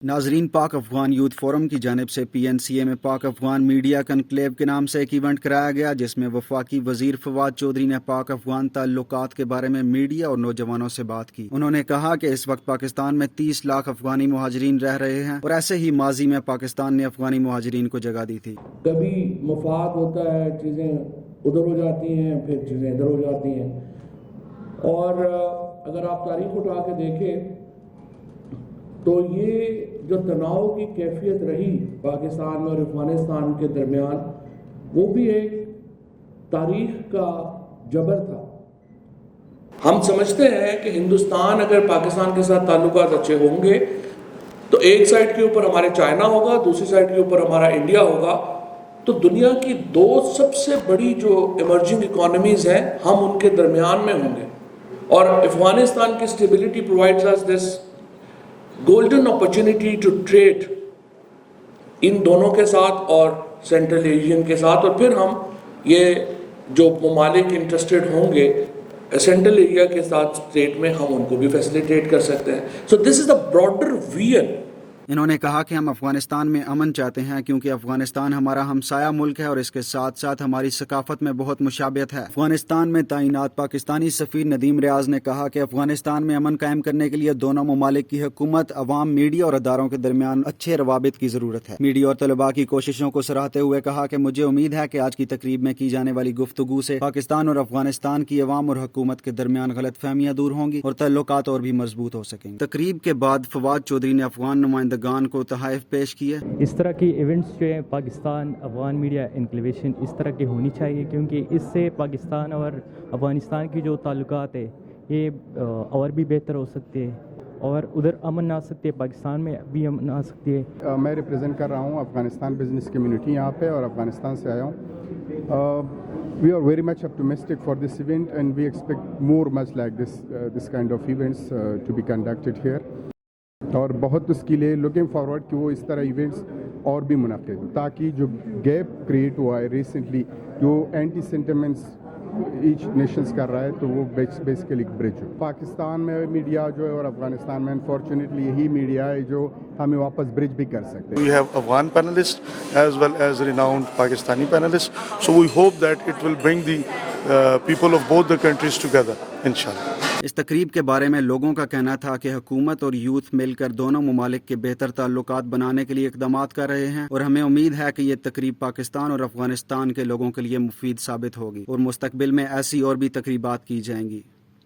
नाजरीन, पाक Afghan youth forum की जानिब से PNCA में पाक अफगान मीडिया कनक्लेव के नाम से एक इवेंट कराया गया, जिसमें वफाकी वजीर फवाद चौधरी ने पाक अफगान ताल्लुकात के बारे में मीडिया और नौजवानों से बात की। उन्होंने कहा कि इस वक्त पाकिस्तान में 30 लाख अफगानी मुहाजिरीन रह रहे हैं और ऐसे ही माजी में पाकिस्तान ने अफगानी मुहाजिरीन को जगह दी थी। कभी मफाद होता है, चीज़ें उधर हो जाती हैं, फिर चीज़ें इधर हो जाती हैं। और अगर आप तारीख उठा के देखें तो ये जो तनाव की कैफियत रही पाकिस्तान में और अफगानिस्तान के दरमियान, वो भी एक तारीख का जबर था। हम समझते हैं कि हिंदुस्तान अगर पाकिस्तान के साथ ताल्लुकात अच्छे होंगे तो एक साइड के ऊपर हमारे चाइना होगा, दूसरी साइड के ऊपर हमारा इंडिया होगा, तो दुनिया की दो सबसे बड़ी जो इमर्जिंग इकोनॉमीज हैं हम उनके दरमियान में होंगे। और अफगानिस्तान की stability provides us this golden opportunity to trade in दोनों के साथ और सेंट्रल एशियन के साथ, और फिर हम ये जो ममालिक इंटरेस्टेड होंगे सेंट्रल एरिया के साथ स्टेट में, हम उनको भी फैसिलिटेट कर सकते हैं। So this is the broader vision. इन्होंने कहा कि हम अफगानिस्तान में अमन चाहते हैं क्योंकि अफगानिस्तान हमारा हमसाया मुल्क है और इसके साथ साथ हमारी सकाफत में बहुत मुशाबियत है। अफगानिस्तान में तैनात पाकिस्तानी सफीर नदीम रियाज ने कहा कि अफगानिस्तान में अमन कायम करने के लिए दोनों ममालिक की हुकूमत, अवाम, मीडिया और अदारों के दरमियान अच्छे रवाबित की जरूरत है। मीडिया और तलबा की कोशिशों को सराहते हुए कहा कि मुझे उम्मीद है कि आज की तकरीब में की जाने वाली गुफ्तगू से पाकिस्तान और अफगानिस्तान की अवाम और हुकूमत के दरमियान गलत फहमियाँ दूर होंगी और ताल्लुकात और भी मजबूत हो सकेंगे। तकरीब के बाद फवाद चौधरी ने अफगान नुमाइंदगान को तहाइफ पेश किए। इस तरह की इवेंट्स जो है पाकिस्तान अफगान मीडिया इंक्लिवेशन इस तरह की होनी चाहिए, क्योंकि इससे पाकिस्तान और अफगानिस्तान की जो ताल्लुकात है ये और भी बेहतर हो सकते हैं और उधर अमन आ सकती है, पाकिस्तान में भी अमन आ सकती है। मैं रिप्रेजेंट कर रहा हूँ अफगानिस्तान बिजनेस कम्युनिटी यहाँ पे और अफगानिस्तान से आया हूँ। We are very much optimistic for this event and we expect more much like this kind of events to be conducted here, और बहुत उसके लिए लुकिंग फॉरवर्ड कि वो इस तरह इवेंट्स और भी मुनक़िद हो, ताकि जो गैप क्रिएट हुआ है रिसेंटली, जो एंटी सेंटिमेंट्स ईच नेशंस कर रहा है, तो वो बेसिकली ब्रिज हो। पाकिस्तान में मीडिया जो है और अफगानिस्तान में अनफॉर्चुनेटली यही मीडिया है जो हमें वापस ब्रिज भी कर सकते हैं। We have Afghan panelists as well as renowned Pakistani panelists, so we hope that it will bring the people of both the countries together, inshallah. इस तकरीब के बारे में लोगों का कहना था कि हुकूमत और यूथ मिलकर दोनों ममालिक के बेहतर ताल्लुकात बनाने के लिए इक़दामात कर रहे हैं और हमें उम्मीद है कि ये तकरीब पाकिस्तान और अफगानिस्तान के लोगों के लिए मुफीद साबित होगी और मुस्तकबिल में ऐसी और भी तकरीबात की जाएंगी।